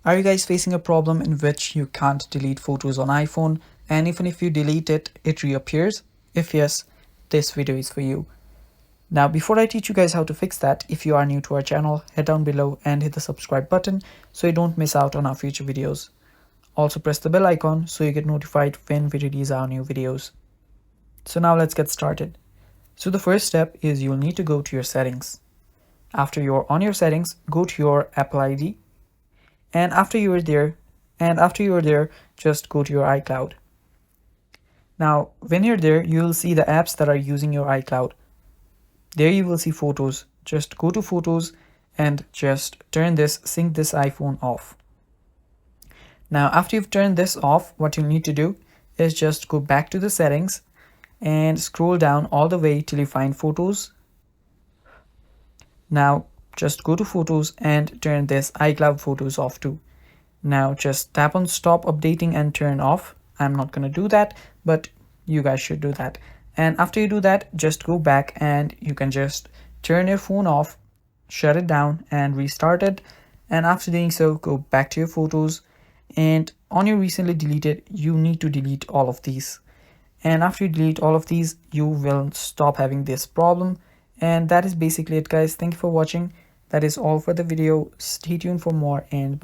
Are you guys facing a problem in which you can't delete photos on iPhone, and even if you delete it, it reappears? If yes, this video is for you. Now, before I teach you guys how to fix that, if you are new to our channel, head down below and hit the subscribe button so you don't miss out on our future videos. Also press the bell icon so you get notified when we release our new videos. So now let's get started. So the first step is you'll need to go to your settings. After you're on your settings, go to your Apple ID. And after you are there, just go to your iCloud. Now, when you're there, you'll see the apps that are using your iCloud. There you will see photos. Just go to photos and just sync this iPhone off. Now, after you've turned this off, what you need to do is just go back to the settings and scroll down all the way till you find photos. Now, just go to photos and turn this iCloud photos off too. Now just tap on stop updating and turn off. I'm not going to do that, but you guys should do that. And after you do that, just go back and you can just turn your phone off, shut it down and restart it. And after doing so, go back to your photos, and on your recently deleted, you need to delete all of these. And after you delete all of these, you will stop having this problem. And that is basically it, guys. Thank you for watching. That is all for the video. Stay tuned for more, and bye.